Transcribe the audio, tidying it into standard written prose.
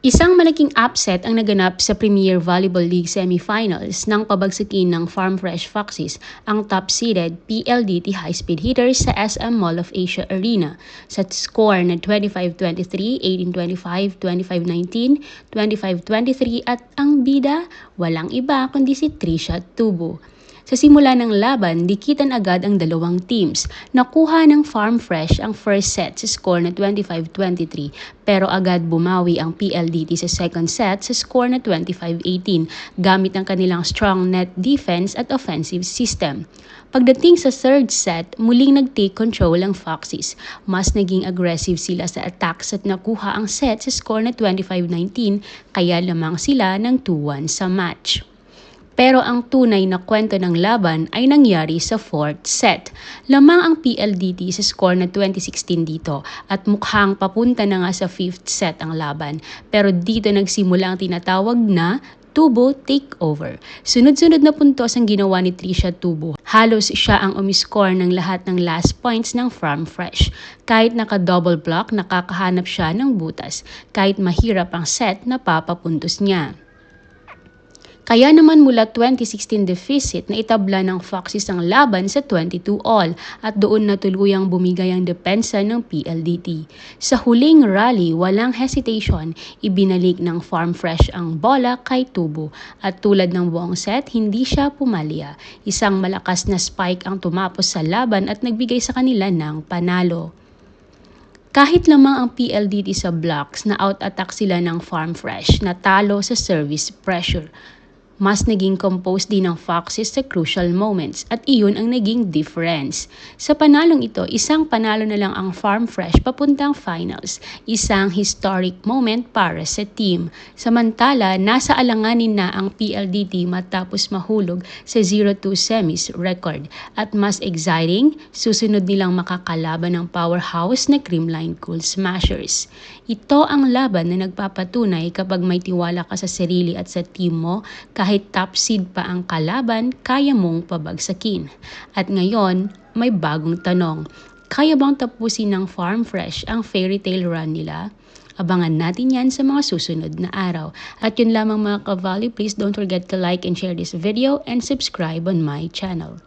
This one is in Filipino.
Isang malaking upset ang naganap sa Premier Volleyball League semifinals nang pabagsakin ng Farm Fresh Foxes ang top-seeded PLDT high-speed hitters sa SM Mall of Asia Arena sa score na 25-23, 18-25, 25-19, 25-23 at ang bida walang iba kundi si Trisha Tubo. Sa simula ng laban, dikitan agad ang dalawang teams. Nakuha ng Farm Fresh ang first set sa score na 25-23 pero agad bumawi ang PLDT sa second set sa score na 25-18 gamit ang kanilang strong net defense at offensive system. Pagdating sa third set, muling nag-take control ang Foxes. Mas naging aggressive sila sa attacks at nakuha ang set sa score na 25-19 kaya lamang sila ng 2-1 sa match. Pero ang tunay na kwento ng laban ay nangyari sa fourth set. Lamang ang PLDT sa score na 20-16 dito at mukhang papunta na nga sa fifth set ang laban. Pero dito nagsimula ang tinatawag na Tubo takeover. Sunod-sunod na puntos ang ginawa ni Trisha Tubo. Halos siya ang umiscore ng lahat ng last points ng Farm Fresh. Kahit naka-double block, nakakahanap siya ng butas. Kahit mahirap ang set, napapapuntos niya. Kaya naman mula 2016 deficit na itabla ng Foxes ang laban sa 22-all at doon na tuluyang bumigay ang depensa ng PLDT. Sa huling rally, walang hesitation, ibinalik ng Farm Fresh ang bola kay Tubo at tulad ng buong set, hindi siya pumalya. Isang malakas na spike ang tumapos sa laban at nagbigay sa kanila ng panalo. Kahit lamang ang PLDT sa blocks na out-attack sila ng Farm Fresh, natalo sa service pressure. Mas naging composed din ng Foxes sa crucial moments at iyon ang naging difference. Sa panalong ito, isang panalo na lang ang Farm Fresh papuntang finals. Isang historic moment para sa team. Samantala, nasa alanganin na ang PLDT matapos mahulog sa 0-2 semis record. At mas exciting, susunod nilang makakalaban ng powerhouse na Creamline Cool Smashers. Ito ang laban na nagpapatunay kapag may tiwala ka sa sarili at sa team mo, kahit top seed pa ang kalaban, kaya mong pabagsakin. At ngayon, may bagong tanong. Kaya bang tapusin ng Farm Fresh ang fairy tale run nila? Abangan natin yan sa mga susunod na araw. At yun lamang mga ka-Volley, please don't forget to like and share this video and subscribe on my channel.